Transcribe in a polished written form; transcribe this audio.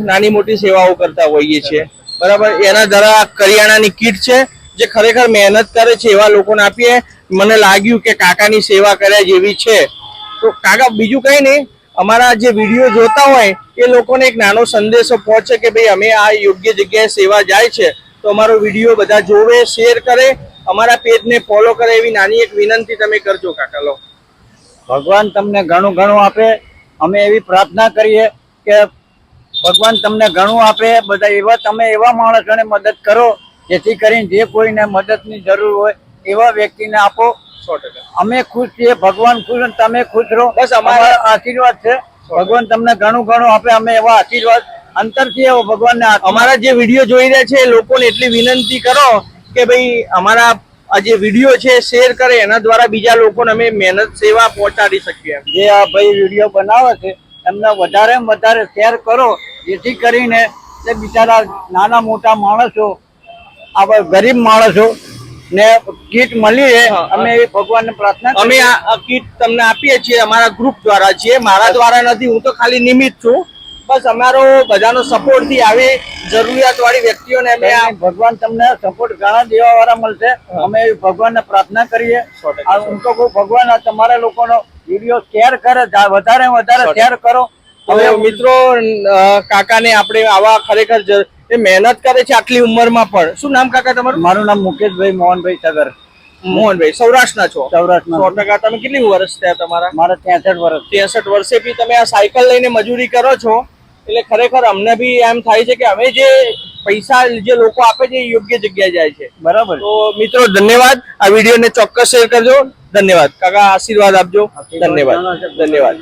નાની મોટી સેવાઓ કરતા હોઈએ છીએ, બરાબર. એના દ્વારા કરિયાણાની કીટ છે જે ખરેખર મહેનત કરે છે એવા લોકોને આપીએ. મને લાગ્યું કે કાકાની સેવા કર્યા જેવી છે. તો કાકા બીજું કઈ નહીં, અમારા જે વિડીયો જોતા હોય એ લોકોને એક નાનો સંદેશો પહોંચે કે ભાઈ અમે આ યોગ્ય જગ્યાએ સેવા જાય છે તો અમારો વિડીયો બધા જોવે, શેર કરે, અમારા પેજને ફોલો કરે એવી નાની એક વિનંતી તમે કરજો કાકા. લો, ભગવાન તમને ઘણું ઘણું આપે. અમે એવી પ્રાર્થના કરીએ કે ભગવાન તમને ઘણું આપે. બધા એવા તમે એવા માણસોને મદદ કરો જેથી કરીને જે કોઈને મદદની જરૂર હોય એવા વ્યક્તિને આપો. 100%. અમે ખુશ છીએ, ભગવાન ખુશ અને તમે ખુશ રહો, બસ અમારા આશીર્વાદ છે. ભગવાન તમને ઘણું ઘણું આપે. અમે એવા આશીર્વાદ અંતરથી એવો ભગવાનને અમારા જે વિડીયો જોઈ રહ્યા છે એ લોકોને એટલી વિનંતી કરો કે ભાઈ અમારા આ જે વિડીયો છે શેર કરે, એના દ્વારા બીજા લોકોને અમે મહેનત સેવા પહોંચાડી શકીએ. જે આ ભાઈ વિડીયો બનાવે છે એમને વધારે વધારે શેર કરો જેથી કરીને તે બિચારા નાના મોટા માણસો, આવા ગરીબ માણસો ને કીટ મળી રહે. અમે એવી ભગવાનને પ્રાર્થના અમે આ કીટ તમને આપીએ છીએ અમારા ગ્રુપ દ્વારા છીએ, મારા દ્વારા નથી, હું તો ખાલી નિમિત્ત છું. બસ અમારો બધાનો સપોર્ટ થી આવી જરૂરિયાત વાળી વ્યક્તિઓને અમે ભગવાન તમને સપોર્ટ ઘણા દેવા વાળા મળશે. અમે એવી ભગવાનને પ્રાર્થના કરીએ. હું તો કહું ભગવાન આ તમારા લોકોનો વિડીયો શેર કરે, વધારે વધારે શેર કરો. હવે મિત્રો કાકાને આપણે આવા ખરેખર એ મહેનત કરે છે આટલી ઉંમરમાં પણ. શું નામ કાકા તમારું? મારું નામ મુકેશભાઈ મોહનભાઈ સગર. મોહનભાઈ, સૌરાષ્ટ્રના છો? સૌરાષ્ટ્રના. 100%. તમે કેટલી વર્ષ થયા તમારા? મારા 63 વર્ષ. 63 વર્ષે બી તમે આ સાયકલ લઈને મજૂરી કરો છો એટલે ખરેખર અમને બી એમ થાય છે કે અમે જે પૈસા જે લોકો આપે છે એ યોગ્ય જગ્યાએ જાય છે. બરાબર. તો મિત્રો ધન્યવાદ. આ વિડીયોને ચોક્કસ શેર કરજો. ધન્યવાદ કાકા, આશીર્વાદ આપજો. ધન્યવાદ.